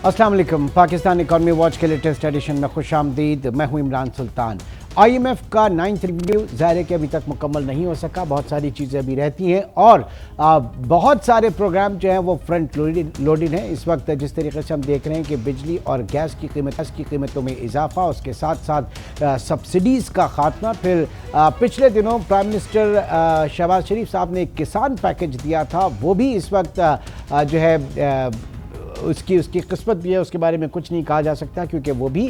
अस्सलाम वालेकुम। Pakistan economy watch के लेटेस्ट एडिशन में खुश आमदीद। मैं हूं इमरान सुल्तान। IMF का 9th रिव्यू ज़ाहिर है कि अभी तक मुकम्मल नहीं हो सका, बहुत सारी चीज़ें अभी रहती हैं और बहुत सारे प्रोग्राम जो हैं वो फ्रंट लोडेड हैं। इस वक्त जिस तरीके से हम देख रहे हैं कि बिजली और गैस की कीमतों में इजाफा, उसके साथ साथ सब्सिडीज़ का खात्मा। फिर पिछले दिनों प्राइम मिनिस्टर शहबाज शरीफ साहब ने एक किसान पैकेज दिया था, वो भी इस वक्त जो है उसकी किस्मत भी है, उसके बारे में कुछ नहीं कहा जा सकता क्योंकि वो भी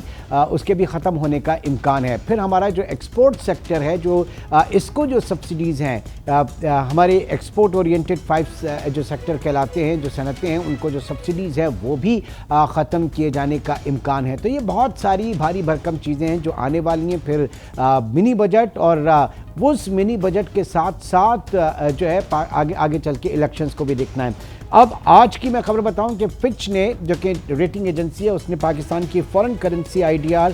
उसके भी ख़त्म होने का इम्कान है। फिर हमारा जो एक्सपोर्ट सेक्टर है, जो इसको जो सब्सिडीज़ हैं, हमारे एक्सपोर्ट ओरिएंटेड 5 जो सेक्टर कहलाते हैं, जो सनतें हैं, उनको जो सब्सिडीज़ हैं वो भी ख़त्म किए जाने का इम्कान है। तो ये बहुत सारी भारी भरकम चीज़ें हैं जो आने वाली हैं। फिर मिनी बजट और वो उस मिनी बजट के साथ साथ जो है आगे चल के इलेक्शंस को भी देखना है। अब आज की मैं खबर बताऊं कि फिच ने, जो कि रेटिंग एजेंसी है, उसने पाकिस्तान की foreign currency IDR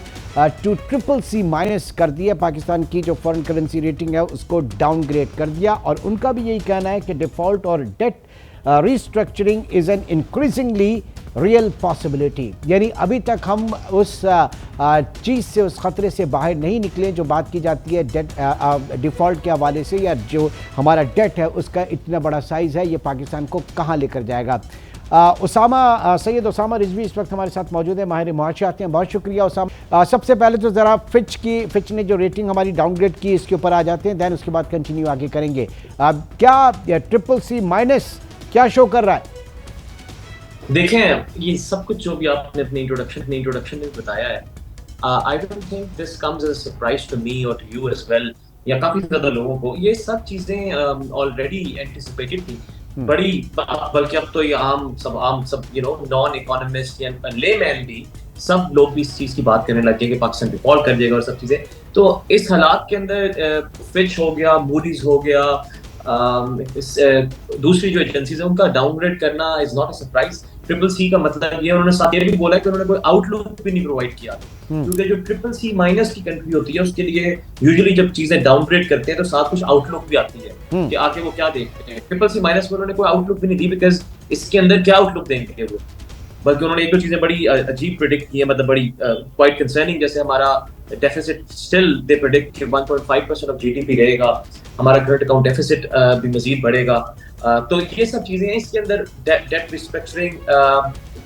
to CCC- कर दिया। पाकिस्तान की जो फॉरेन करेंसी रेटिंग है उसको डाउनग्रेड कर दिया और उनका भी यही कहना है कि डिफ़ॉल्ट और debt restructuring is an increasingly real possibility. यानी अभी तक हम उस चीज़ से, उस ख़तरे से बाहर नहीं निकले जो बात की जाती है डेट डिफ़ॉल्ट के हवाले से, या जो हमारा डेट है उसका इतना बड़ा साइज़ है, ये पाकिस्तान को कहाँ लेकर जाएगा। सैयद उसामा रिजवी इस वक्त हमारे साथ मौजूद है, माहिर मुआशियात हैं। बहुत शुक्रिया उसामा। सबसे पहले तो ज़रा फिच ने जो रेटिंग हमारी डाउनग्रेड की, इसके ऊपर आ जाते हैं, दैन उसके बाद कंटिन्यू आगे करेंगे। क्या CCC- क्या शो कर रहा है? देखें, ये सब कुछ जो भी आपने अपने इंट्रोडक्शन में बताया है, I don't think this comes as a surprise to me और टू यू एज वेल, या काफी ज्यादा लोगों को ये सब चीजें ऑलरेडी एंटिसिपेटेड थी। बड़ी बल्कि अब तो ये आम सब नॉन इकोनॉमिस्ट या लेमैन भी, सब लोग भी इस चीज की बात करने लगे कि पाकिस्तान डिफॉल्ट कर देगा और सब चीजें। तो इस हालात के अंदर फिच हो गया, मूडीज हो गया, दूसरी जो एजेंसीज है उनका डाउनग्रेड करना is not a surprise. CCC का मतलब ये, उन्होंने साथ ये भी बोला है कि उन्होंने कोई आउटलुक भी नहीं प्रोवाइड किया, क्योंकि जो CCC- की कंट्री होती है उसके लिए यूजुअली जब चीजें डाउनग्रेड करते हैं तो साथ कुछ आउटलुक भी आती है कि आगे वो क्या देखते हैं। CCC- में उन्होंने कोई आउटलुक भी नहीं दी, बिकॉज इसके अंदर क्या आउटलुक देंगे वो। बल्कि उन्होंने एक दो चीजें बड़ी अजीब प्रेडिक्ट की है, मतलब बड़ी क्वाइट कंसर्निंग। जैसे हमारा डेफिसिट स्टिल दे प्रेडिक्ट कि 1.5% ऑफ GDP रहेगा, हमारा करंट अकाउंट डेफिसिट भी मजीद बढ़ेगा। तो ये सब चीजें हैं इसके अंदर। डेट रिस्ट्रक्चरिंग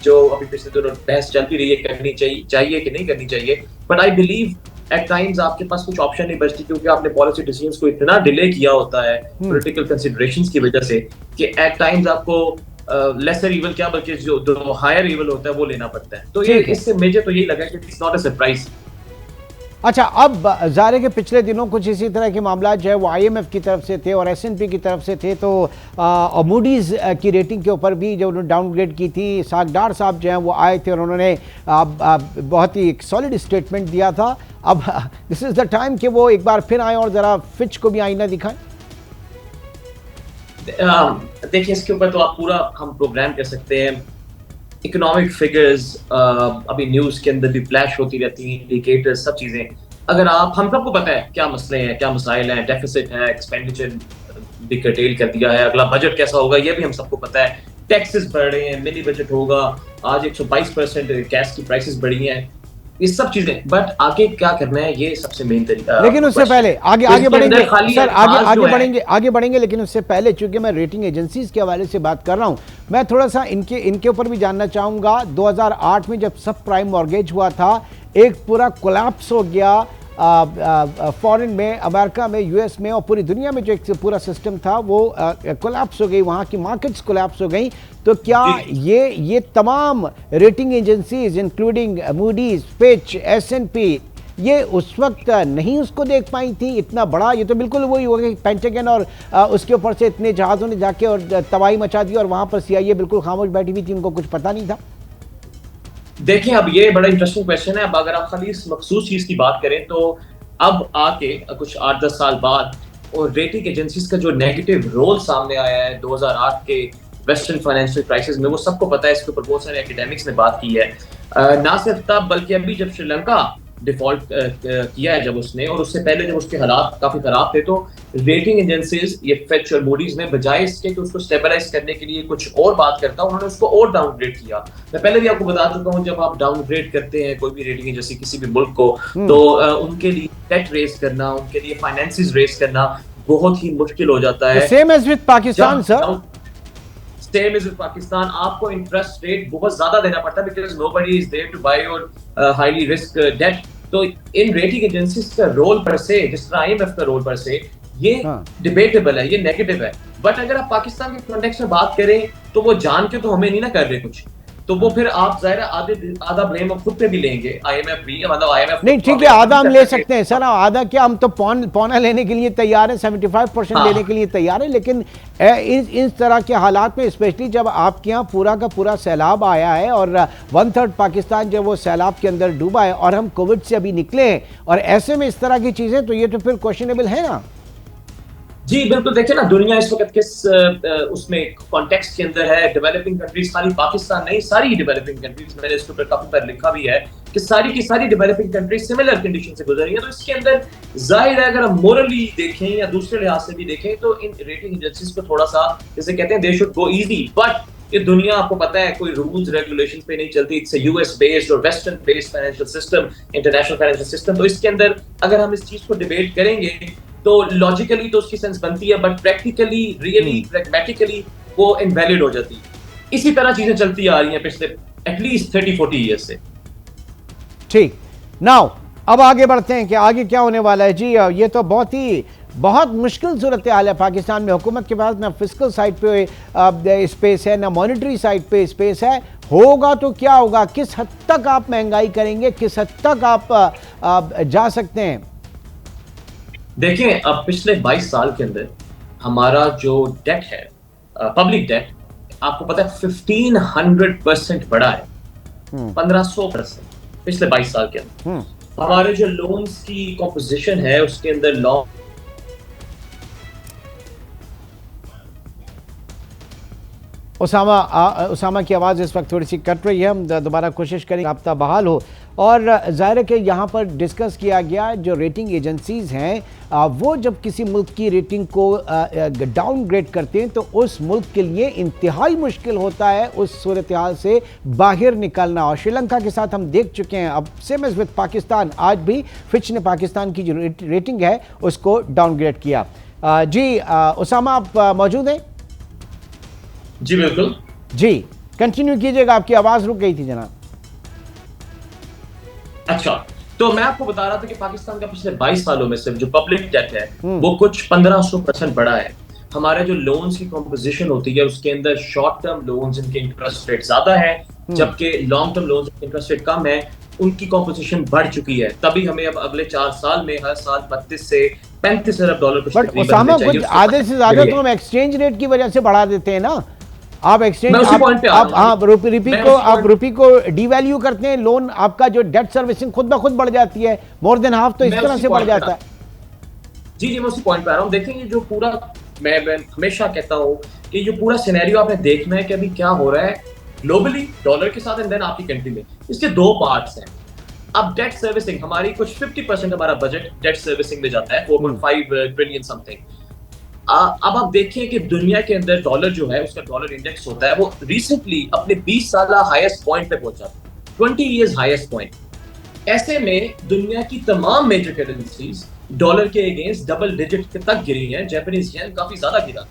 जो अभी पिछले दिनों बहस चल भी रही है, करनी चाहिए कि नहीं करनी चाहिए, but I believe at times आपके पास कुछ ऑप्शन नहीं बचती, क्योंकि आपने पॉलिसी डिसीजंस को इतना डिले किया होता है पॉलिटिकल कंसिडरेशंस की वजह से कि एट टाइम्स आपको लेसर इवल क्या, बल्कि जो हायर इवल होता है वो लेना पड़ता है। तो ये इससे मुझे तो यही लगा कि इट्स नॉट अ सरप्राइज। अच्छा, अब ज़ाहिर के पिछले दिनों कुछ इसी तरह के मामला जो है वो IMF की तरफ से थे और S&P की तरफ से थे, तो मूडीज़ की रेटिंग के ऊपर भी जो उन्होंने डाउनग्रेड की थी, सागदार साहब जो हैं वो आए थे और उन्होंने बहुत ही एक सॉलिड स्टेटमेंट दिया था। अब दिस इज़ द टाइम कि वो एक बार फिर आए और ज़रा फिच को भी आईना दिखाएं। देखिए, इसके ऊपर तो आप पूरा हम प्रोग्राम कर सकते हैं। इकोनॉमिक फिगर्स अभी न्यूज़ के अंदर भी फ्लैश होती रहती हैं, इंडिकेटर्स, सब चीज़ें। अगर हम सबको पता है क्या मसले हैं, क्या मसाइल हैं, डेफिसिट है, एक्सपेंडिचर भी कर्टेल कर दिया है, अगला बजट कैसा होगा ये भी हम सबको पता है, टैक्सेस बढ़ रहे हैं, मिनी बजट होगा, आज 122% गैस की प्राइसेस बढ़ी हैं, ये सब चीजें। बट आगे क्या करना है ये सबसे मेन तरीका। लेकिन उससे पहले आगे बढ़ेंगे सर, आगे बढ़ेंगे, लेकिन उससे पहले चूंकि मैं रेटिंग एजेंसीज के हवाले से बात कर रहा हूं, मैं थोड़ा सा इनके ऊपर भी जानना चाहूंगा। 2008 में जब सब प्राइम मॉर्गेज हुआ था, एक पूरा कोलैप्स हो गया फॉरेन में, अमेरिका में, US में और पूरी दुनिया में जो एक पूरा सिस्टम था वो कोलैप्स हो गई, वहाँ की मार्केट्स कोलैप्स हो गई। तो क्या ये तमाम rating agencies including Moody's, Fitch, S&P, ये उस वक्त नहीं उसको देख पाई थी? इतना बड़ा, ये तो बिल्कुल वही हो गया पेंटागन और उसके ऊपर से इतने जहाज़ों ने जाके और तबाही मचा दी और वहाँ पर CIA बिल्कुल खामोश बैठी हुई थी, उनको कुछ पता नहीं था। देखिए, अब ये बड़ा इंटरेस्टिंग क्वेश्चन है। अब अगर आप खाली इस मखसूस चीज की बात करें तो अब आके कुछ 8-10 साल बाद और रेटिंग एजेंसीज का जो नेगेटिव रोल सामने आया है 2008 के वेस्टर्न फाइनेंशियल क्राइसिस में, वो सबको पता है। इसके ऊपर बहुत सारे एकेडमिक्स ने बात की है, ना सिर्फ तब बल्कि अभी जब श्रीलंका डिफॉल्ट किया है जब उसने, और उससे पहले जब उसके हालात काफी खराब थे, तो रेटिंग एजेंसीज ये फिच और मूडीज ने बजाय इसके कि उसको स्टेबलाइज करने के लिए कुछ और बात करता, उन्होंने उसको और डाउनग्रेड किया। मैं पहले भी आपको बता चुका हूँ, जब आप डाउनग्रेड करते हैं कोई भी रेटिंग एजेंसी किसी भी मुल्क को, तो उनके लिए डेट रेज करना, उनके लिए फाइनेंसिस रेज करना बहुत ही मुश्किल हो जाता है। Same as with Pakistan sir, same is with Pakistan, आपको इंटरेस्ट रेट बहुत ज्यादा देना पड़ता है because nobody is there to buy your highly risk debt. तो इन रेटिंग एजेंसीज का रोल पर से, जिस तरह आईएमएफ का रोल पर से, ये डिबेटेबल है, ये नेगेटिव है। बट अगर आप पाकिस्तान के कॉन्टेक्स्ट में बात करें तो वो जान के तो हमें नहीं ना कर रहे कुछ, तो वो फिर आप जाहिर है आधा ब्लेम खुद पे भी लेंगे, आईएमएफ भी, मतलब आईएमएफ नहीं ठीक है, आधा हम ले सकते हैं सर, आधा क्या, हम तो पौना लेने के लिए तैयार हैं, 75% लेने के लिए तैयार है। लेकिन इस तरह के हालात में, स्पेशली जब आपके यहाँ पूरा का पूरा सैलाब आया है और 1/3 पाकिस्तान जब वो सैलाब के अंदर डूबा है और हम कोविड से अभी निकले हैं, और ऐसे में इस तरह की चीजें, तो ये तो फिर क्वेश्चनेबल है ना। जी बिल्कुल, देखिए ना दुनिया इस वक्त किस उसमें कॉन्टेक्स्ट के अंदर है। डेवलपिंग कंट्रीज, खाली पाकिस्तान नहीं, सारी डेवलपिंग कंट्रीज, मैंने इसके ऊपर काफी बार लिखा भी है कि सारी की सारी डेवलपिंग कंट्रीज सिमिलर कंडीशन से गुजर रही है। तो इसके अंदर जाहिर है, अगर हम मोरली देखें या दूसरे लिहाज से भी देखें, तो इन रेटिंग एजेंसीज को थोड़ा सा, जैसे कहते हैं, they should go easy. But ये दुनिया आपको पता है कोई रूल्स रेगुलेशंस पे नहीं चलती, इट्स अ यूएस बेस्ड और western based financial system, international financial system. तो इसके अंदर अगर हम इस चीज को डिबेट करेंगे तो लॉजिकली तो उसकी सेंस बनती है, बट प्रैक्टिकली, रियली प्रैग्मेटिकली वो इनवैलिड हो जाती है। इसी तरह चीजें चलती आ रही हैं पिछले एटलीस्ट 30-40 ईयर्स से। ठीक, नाउ अब आगे बढ़ते हैं कि आगे क्या होने वाला है जी। ये तो बहुत मुश्किल सूरत हाल है पाकिस्तान में। हुकूमत के पास ना फिस्कल साइड पे स्पेस है, ना मॉनेटरी साइड पे स्पेस है। होगा तो क्या होगा, किस हद तक आप महंगाई करेंगे, किस हद तक आप जा सकते हैं। देखिए, अब पिछले 22 साल के अंदर हमारा जो डेट है, पब्लिक डेट, आपको पता है 1500% बढ़ा है, 1500% पिछले 22 साल के अंदर। हमारे जो लोन्स की कॉम्पोजिशन है उसके अंदर लॉन्ग, उसामा की आवाज़ इस वक्त थोड़ी सी कट रही है, हम दोबारा कोशिश करेंगे राब्ता बहाल हो। और ज़ाहिर है कि यहाँ पर डिस्कस किया गया जो रेटिंग एजेंसीज़ हैं वो जब किसी मुल्क की रेटिंग को डाउनग्रेड करते हैं तो उस मुल्क के लिए इंतहाई मुश्किल होता है उस सूरत हाल से बाहर निकलना। और श्रीलंका के साथ हम देख चुके हैं, अब सेम एज विद पाकिस्तान, आज भी फिच ने पाकिस्तान की जो रेटिंग है उसको डाउनग्रेड किया। जी उसामा, आप मौजूद हैं? जी बिल्कुल जी, कंटिन्यू कीजिएगा, आपकी आवाज रुक गई थी जनाब। अच्छा, तो मैं आपको बता रहा था कि पाकिस्तान का पिछले 22 सालों में सिर्फ जो पब्लिक डेट है वो कुछ 1500% बढ़ा है। हमारे जो लोन्स की कॉम्पोजिशन होती है उसके अंदर शॉर्ट टर्म लोन्स, इनके इंटरेस्ट रेट ज्यादा है, जबकि long term loans interest rate कम है, उनकी कॉम्पोजिशन बढ़ चुकी है। तभी हमें अब अगले 4 साल में हर साल 32 से 35 अरब डॉलर कुछ बट उसामा, कुछ आधे से ज्यादा तो हम एक्सचेंज रेट की वजह से बढ़ा देते हैं ना। आप एक्सचेंज, आप रुपी को डिवैल्यू करते हैं, लोन आपका जो डेट सर्विसिंग खुद ब खुद बढ़ जाती है, मोर देन हाफ तो इस तरह से बढ़ जाता है। जी मैं उसी पॉइंट पे आ रहा हूँ। देखेंगे जो पूरा, मैं हमेशा कहता हूँ कि जो पूरा सिनेरियो आपने देखना है कि अभी क्या हो रहा है ग्लोबली डॉलर के साथ एंड देन आपकी कंट्री में। इसके 2 पार्ट्स हैं। अब डेट सर्विसिंग, हमारी कुछ 50% हमारा बजट डेट सर्विसिंग में जाता है, 4.5 ट्रिलियन समथिंग। अब आप देखिए कि दुनिया के अंदर डॉलर जो है उसका डॉलर इंडेक्स होता है, वो रिसेंटली अपने 20 साल हाईएस्ट पॉइंट पे पहुंचा, 20 इयर्स हाईएस्ट पॉइंट। ऐसे में दुनिया की तमाम मेजर करेंसीज डॉलर के अगेंस्ट डबल डिजिट तक गिरी हैं। जापानीज येन काफी ज्यादा गिरा।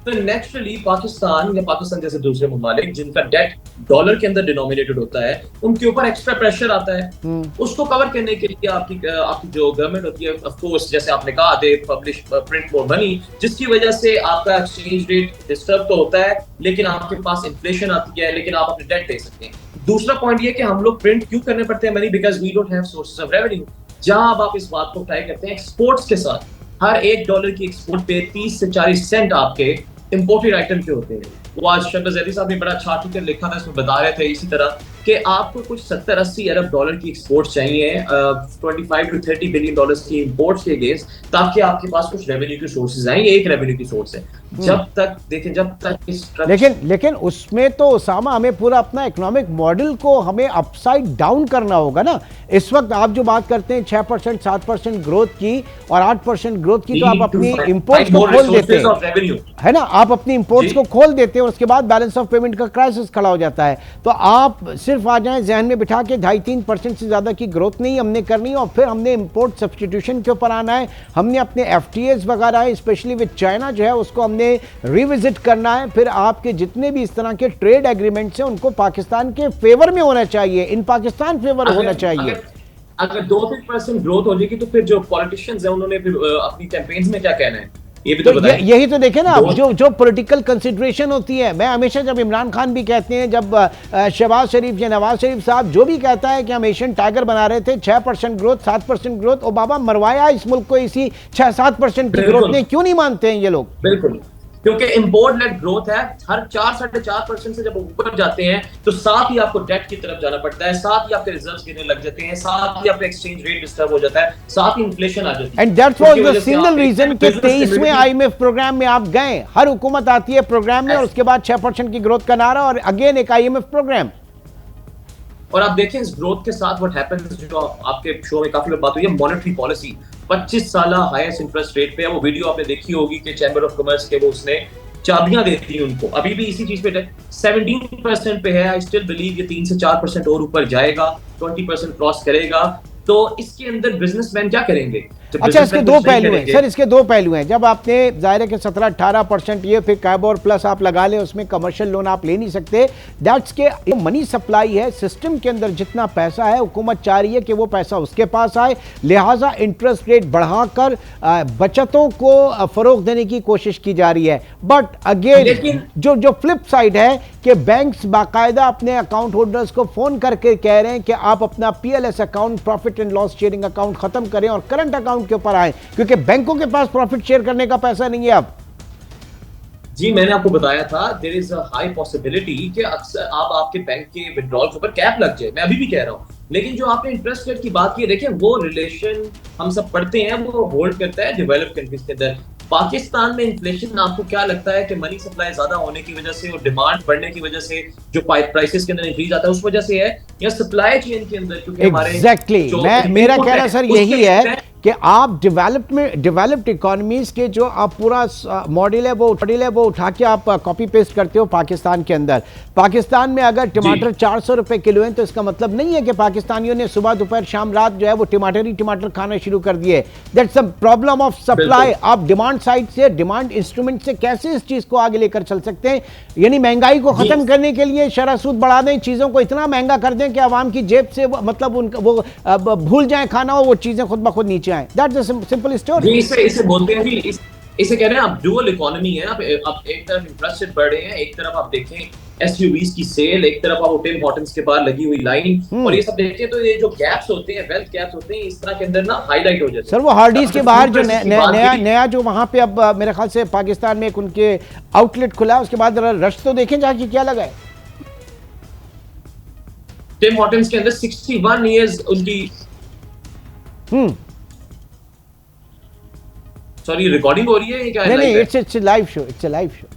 तो नेचुरली पाकिस्तान या पाकिस्तान जैसे दूसरे ममालिक जिनका डेट डॉलर के अंदर डिनोमिनेटेड होता है, उनके ऊपर एक्स्ट्रा प्रेशर आता है। उसको कवर करने के लिए आपकी जो गवर्नमेंट होती है, ऑफ कोर्स जैसे आपने कहा, they publish print more money, जिसकी वजह से आपका एक्सचेंज रेट डिस्टर्ब तो होता है, लेकिन आपके पास इन्फ्लेशन आती है, लेकिन आप अपने डेट दे सकते हैं। दूसरा पॉइंट ये कि हम लोग प्रिंट क्यों करने पड़ते हैं money, because we don't have sources of revenue. जहां अब आप इस बात को ट्राई करते हैं एक्सपोर्ट्स के साथ, हर $1 की एक्सपोर्ट पे 30 से 40 सेंट आपके इंपोर्टेड आइटम के होते हैं। वो आज शक्ल जैदी साहब ने बड़ा अच्छा आर्टिकल लिखा था, इसमें बता रहे थे इसी तरह कि आपको कुछ 70-80 अरब डॉलर की एक्सपोर्ट चाहिए 25 to 30 बिलियन डॉलर्स की इंपोर्ट्स के अगेंस्ट, ताकि आपके पास कुछ रेवेन्यू की सोर्सेज आए। ये एक रेवेन्यू की सोर्स है। जब तक देखें, जब तक इस लेकिन उसमें तो उसामा हमें पूरा अपना इकोनॉमिक मॉडल को हमें अपसाइड डाउन करना होगा ना। इस वक्त आप जो बात करते हैं 6% 7% ग्रोथ की और 8% ग्रोथ की, तो आप अपनी इंपोर्ट्स को खोल देते हैं, है ना, आप अपनी इंपोर्ट्स को खोल देते हैं और उसके बाद बैलेंस ऑफ पेमेंट का क्राइसिस खड़ा हो जाता है। तो आप सिर्फ आ जाएं जहन में बिठा के 2.5-3% से ज्यादा की ग्रोथ नहीं हमने करनी और फिर हमने इंपोर्ट सब्सटीट्यूशन के ऊपर आना है, हमने अपने एफटीएस वगैरह स्पेशली विद चाइना जो है उसको हमने रिविजिट करना है। फिर आपके जितने भी इस तरह के ट्रेड एग्रीमेंट्स हैं उनको पाकिस्तान के फेवर में होना चाहिए, इन पाकिस्तान फेवर होना चाहिए। अगर 2-3% ग्रोथ हो जाएगी तो फिर जो पॉलिटिशियंस हैं उन्होंने फिर अपनी कैंपेन्स में क्या कहना है, ये भी तो बताएं। यही तो देखें ना, जो पॉलिटिकल कंसिडरेशन होती है। मैं हमेशा, जब इमरान खान भी कहते हैं, जब शहबाज शरीफ या नवाज शरीफ साहब जो भी कहता है कि हम एशियन टाइगर बना रहे थे, 6% ग्रोथ 7% ग्रोथ, और बाबा मरवाया इस मुल्क को इसी 6-7% की ग्रोथ ने, क्यों नहीं मानते हैं ये लोग? बिल्कुल, क्योंकि इंपोर्ट लेट ग्रोथ है। हर 4-4.5% से जब ऊपर जाते हैं तो साथ ही आपको डेट की तरफ जाना पड़ता है, साथ ही आपके रिजर्व्स गिरने लग जाते हैं, साथ ही आपका एक्सचेंज रेट डिस्टर्ब हो जाता है, साथ ही इन्फ्लेशन आ जाती है। And that's was the single reason कि 23वें आईएमएफ प्रोग्राम में आप गए। हर हुकूमत आती है प्रोग्राम में और उसके बाद 6% की ग्रोथ का नारा और अगेन एक आईएमएफ प्रोग्राम। और आप देखें इस ग्रोथ के साथ व्हाट हैपेंस, जो आपके शो में काफी बात हुई है, मॉनेटरी पॉलिसी 25 साल हाईएस्ट इंटरेस्ट रेट पे है। वो वीडियो आपने देखी होगी कि चैम्बर ऑफ कॉमर्स के वो उसने चाबियां देती हैं उनको, अभी भी इसी चीज पे 17% पे है। आई स्टिल बिलीव ये 3 से 4% और ऊपर जाएगा, 20% क्रॉस करेगा। तो इसके अंदर बिजनेसमैन क्या करेंगे? अच्छा, इसके दो पहलू हैं सर, इसके दो पहलू हैं। जब आपने जाहिर है कि 17-18% ये फिर कैबोर प्लस आप लगा ले, उसमें कमर्शियल लोन आप ले नहीं सकते। दैट्स के मनी सप्लाई है सिस्टम के अंदर, जितना पैसा है हुकूमत चाह रही है कि वो पैसा उसके पास आए, लिहाजा इंटरेस्ट रेट बढ़ाकर बचतों को फरोग देने की कोशिश की जा रही है। बट अगेन जो फ्लिप साइड है कि बैंक्स बाकायदा अपने अकाउंट होल्डर्स को फोन करके कह रहे हैं कि आप अपना PLS account, profit and loss sharing account खत्म करें और करंट अकाउंट के ऊपर आए, क्योंकि बैंकों के पास प्रॉफिट शेयर करने का पैसा नहीं है अब। जी, मैंने आपको बताया था there is a high possibility कि अक्सर आपके बैंक के विड्रॉल के ऊपर कैप लग जाए। मैं अभी भी कह रहा हूं, लेकिन जो आपने इंटरेस्ट रेट की बात की, देखिए वो रिलेशन हम सब पढ़ते हैं, वो होल्ड करता है डेवलप्ड कंट्रीज के अंदर। पाकिस्तान में इन्फ्लेशन आपको क्या लगता है कि मनी सप्लाई ज्यादा होने की वजह से और डिमांड बढ़ने की वजह से जो प्राइसेस के अंदर इंक्रीज आता है उस वजह से है, या सप्लाई चेन के अंदर? क्योंकि हमारे मेरा कहना सर यही है कि आप डेवलप्ड इकोनॉमीज के जो आप पूरा मॉडल है वो उठा के आप कॉपी पेस्ट करते हो पाकिस्तान के अंदर। पाकिस्तान में अगर टमाटर 400 रुपए किलो है तो इसका मतलब नहीं है कि पाकिस्तानियों ने सुबह दोपहर शाम रात जो है वो टमाटर खाना शुरू कर दिए। That's a problem of supply. आप डिमांड साइड से, डिमांड इंस्ट्रूमेंट से कैसे इस चीज को आगे लेकर चल सकते हैं? यानी महंगाई को खत्म करने के लिए शरह सूद बढ़ा दें, चीजों को इतना महंगा कर दें कि आवाम की जेब से मतलब उनका वो भूल जाए खाना और वो चीजें खुद ब खुद नीचे आए। That's a simple story. इसे बोलते हैं जी, इसे कह रहे हैं आप डुअल इकोनॉमी है। आप एक तरफ इंटरेस्ट रेट बढ़ रहे हैं, एक तरफ आप देखें एसयूवीज की सेल, एक तरफ आप टिम हॉर्टन्स के बाहर लगी हुई लाइन, और ये सब देखें तो ये जो गैप्स होते हैं, वेल्थ गैप्स होते हैं, इस तरह के अंदर ना हाईलाइट हो जाते हैं। सर वो हार्डीज के बाहर जो नया जो वहां पे अब मेरे ख्याल से पाकिस्तान में एक उनके आउटलेट खुला, उसके बाद रश तो देखें जाके क्या लगा है। टिम हॉर्टन्स के अंदर 61 इयर्स उनकी सॉरी रिकॉर्डिंग हो रही है क्या? नहीं, it's live show, it's a live show.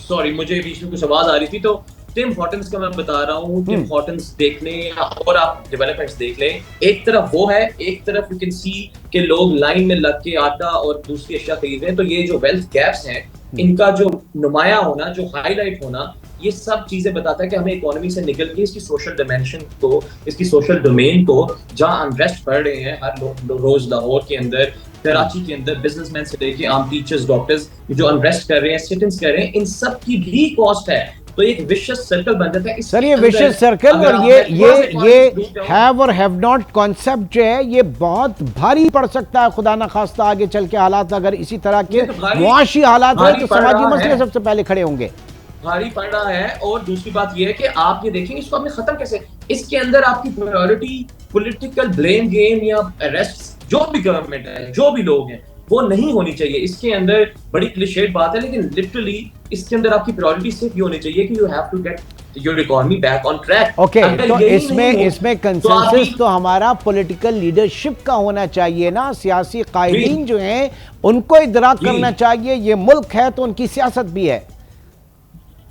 Sorry, मुझे बीच में कुछ आवाज आ रही थी। तो टिम हॉर्टन्स का मैं बता रहा हूँ, टिम हॉर्टन्स देख लें और आप डेवलपमेंट्स देख लें। एक तरफ वो है, एक तरफ यू कैन सी कि लोग लाइन में लग के आटा और दूसरी अशिया खरीद रहे हैं। तो ये जो वेल्थ गैप्स हैं, इनका जो नुमाया होना, जो हाईलाइट होना, ये सब चीजें बताता है कि हमें इकोनॉमी से निकल के इसकी सोशल डिमेंशन को, इसकी सोशल डोमेन को, जहां अनरेस्ट बढ़ रहे हैं हर रोज लाहौर के अंदर, कराची के अंदर, बिजनेसमैन से लेके आम टीचर्स, डॉक्टर्स जो अनरेस्ट कर रहे हैं, सिटिंग्स कर रहे हैं, इन सब की भी कॉस्ट है। तो एक विशियस सर्कल बन जाता है। सर ये विशियस सर्कल और ये हैव और हैव नॉट कॉन्सेप्ट जो है ये बहुत भारी पड़ सकता है, खुदा ना खास्ता आगे चल के हालात अगर इसी तरह के मुआशी हालात है तो समाजी मसले सबसे पहले खड़े होंगे। भारी पड़ रहा है। और दूसरी बात यह है कि आप ये देखेंगे इसको आपने खत्म कैसे, इसके अंदर आपकी प्रायोरिटी पॉलिटिकल ब्लेम गेम या अरेस्ट, जो भी गवर्नमेंट है, जो भी लोग हैं, वो नहीं होनी चाहिए। इसके अंदर बड़ी क्लिशेड बात है, लेकिन लिटरली इसके अंदर आपकी प्रायोरिटी सिर्फ ये होनी चाहिए कि you have to get your economy back on track. Okay, तो इसमें कंसेंसस तो हमारा पॉलिटिकल लीडरशिप का होना चाहिए ना, सियासी कायदीन जो हैं उनको इदराक करना चाहिए ये मुल्क है तो उनकी सियासत भी है।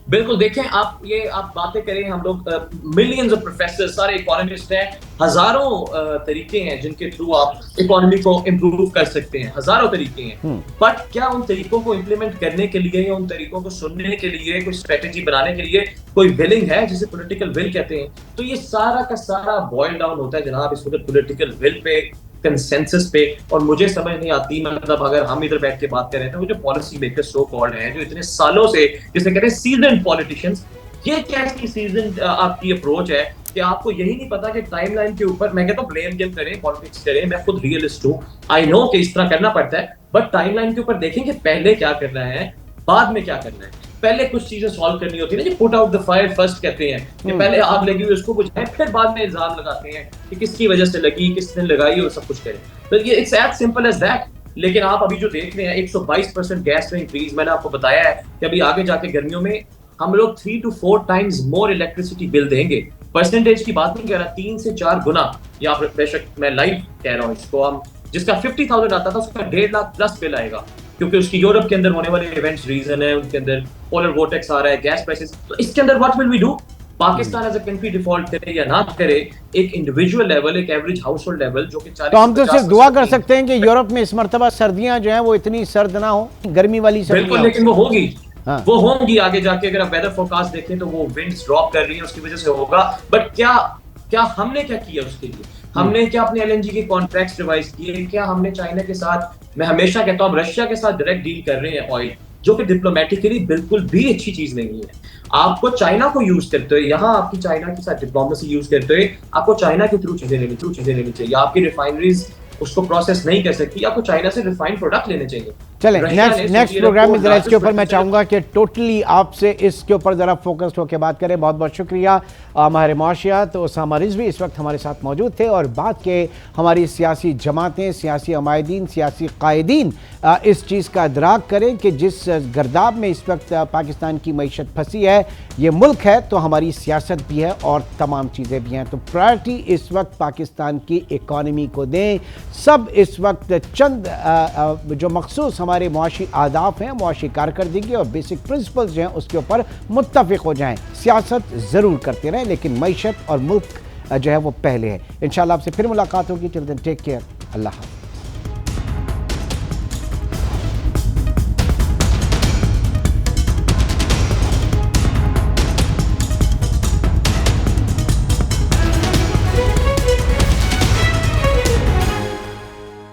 बिल्कुल, देखें आप बातें करें, हम लोग मिलियंस ऑफ प्रोफेसर, सारे इकोनॉमिस्ट हैं, हजारों तरीके हैं जिनके थ्रू आप इकोनॉमी को इम्प्रूव कर सकते हैं, हजारों तरीके हैं। बट क्या उन तरीकों को इम्प्लीमेंट करने के लिए या उन तरीकों को सुनने के लिए, कोई स्ट्रेटेजी बनाने के लिए कोई विलिंग है, जिसे पॉलिटिकल विल कहते हैं? तो ये सारा का सारा बॉयल डाउन होता है जनाब इस वक्त पॉलिटिकल विल पे, कंसेंसस पे। और मुझे समझ नहीं आती, मतलब अगर हम इधर बैठ के बात करें तो वो जो पॉलिसी मेकर सो कॉल्ड हैं, जो इतने सालों से, जिसे कहते हैं सीजन्ड पॉलिटिशियंस, ये कैसी सीजन्ड आपकी अप्रोच है कि आपको यही नहीं पता कि टाइमलाइन के ऊपर, मैं कहता हूं ब्लेम गेम करें, पॉलिटिक्स करें, मैं खुद रियलिस्ट हूं, आई नो कि इस तरह करना पड़ता है, बट टाइमलाइन के ऊपर देखें कि पहले क्या करना है, बाद में क्या करना है। पहले कुछ चीजें सॉल्व करनी होती है ना, put out the fire first कहते हैं, कि पहले आग लगी हुई उसको बुझाएं, फिर बाद में इल्जाम लगाते हैं कि किसकी वजह से लगी, किसने लगाई, और सब कुछ करें। तो ये it's as simple as that. लेकिन आप अभी जो देख रहे हैं 122% गैस में इंक्रीज, मैंने आपको बताया है कि अभी आगे जाके गर्मियों में हम लोग 3 to 4 times more electricity bill देंगे। परसेंटेज की बात नहीं कर रहा, 3 से 4 गुना, या बेशक मैं लाइव कह रहा हूँ इसको, हम जिसका 50,000 आता था उसका 1.5 लाख प्लस बिल आएगा, क्योंकि उसकी यूरोप के अंदर होने वाले इवेंट्स रीजन है, उनके अंदर पोलर वोर्टेक्स आ रहा है, गैस प्राइसेस। तो इसके अंदर what will we do? Pakistan as a country default करे या ना करे, एक इंडिविजुअल लेवल, एक एवरेज हाउस होल्ड लेवल जो कि 40, तो हम तो सिर्फ दुआ कर सकते हैं कि यूरोप में इस मर्तबा सर्दियां जो हैं वो इतनी सर्द ना हो, गर्मी वाली सर्दियां। बिल्कुल, लेकिन वो होगी, वो होंगी आगे जाके। अगर आप वेदर फोरकास्ट देखें तो वो विंड्स ड्रॉप कर रही है, उसकी वजह से होगा। बट क्या हमने क्या किया उसके लिए? हमने क्या अपने एलएनजी के कॉन्ट्रैक्ट्स रिवाइज किए? क्या हमने चाइना के साथ, मैं हमेशा कहता हूं, हम रशिया के साथ डायरेक्ट डील कर रहे हैं ऑयल, जो कि डिप्लोमेटिकली बिल्कुल भी अच्छी चीज नहीं है। आपको चाइना को यूज करते हुए, यहाँ आपकी चाइना के साथ डिप्लोमेसी यूज करते हुए, आपको चाइना के थ्रू चीजें लेनी चाहिए। आपकी रिफाइनरीज उसको प्रोसेस नहीं कर सकती, आपको चाइना से रिफाइंड प्रोडक्ट लेने चाहिए। चलें, नेक्स्ट प्रोग्राम में जरा इसके ऊपर मैं चाहूंगा कि टोटली आपसे इसके ऊपर जरा फोकस्ड होकर बात करें। बहुत बहुत शुक्रिया। हमारे मुआशियात उसामा रिजवी इस वक्त हमारे साथ मौजूद थे और बात के हमारी सियासी जमातें, सियासी अमायदीन, सियासी कायदीन इस चीज़ का इदराक करें कि जिस गर्दाब में इस वक्त पाकिस्तान की मईशत फंसी है, ये मुल्क है तो हमारी सियासत भी है और तमाम चीज़ें भी हैं। तो प्रायोरिटी इस वक्त पाकिस्तान की इकॉनमी को दें। सब इस वक्त चंद जो मखसूस हमारे मुआशी आदाब हैं, मुआशी कारकर्दगी और बेसिक प्रिंसिपल्स जो हैं उसके ऊपर मुत्तफिक हो जाएं। सियासत ज़रूर करते रहें, लेकिन मईशत और मुल्क जो है वो पहले है। इंशाल्लाह आपसे फिर मुलाकात होगी। टिल देन टेक केयर, अल्लाह हाफ़िज़।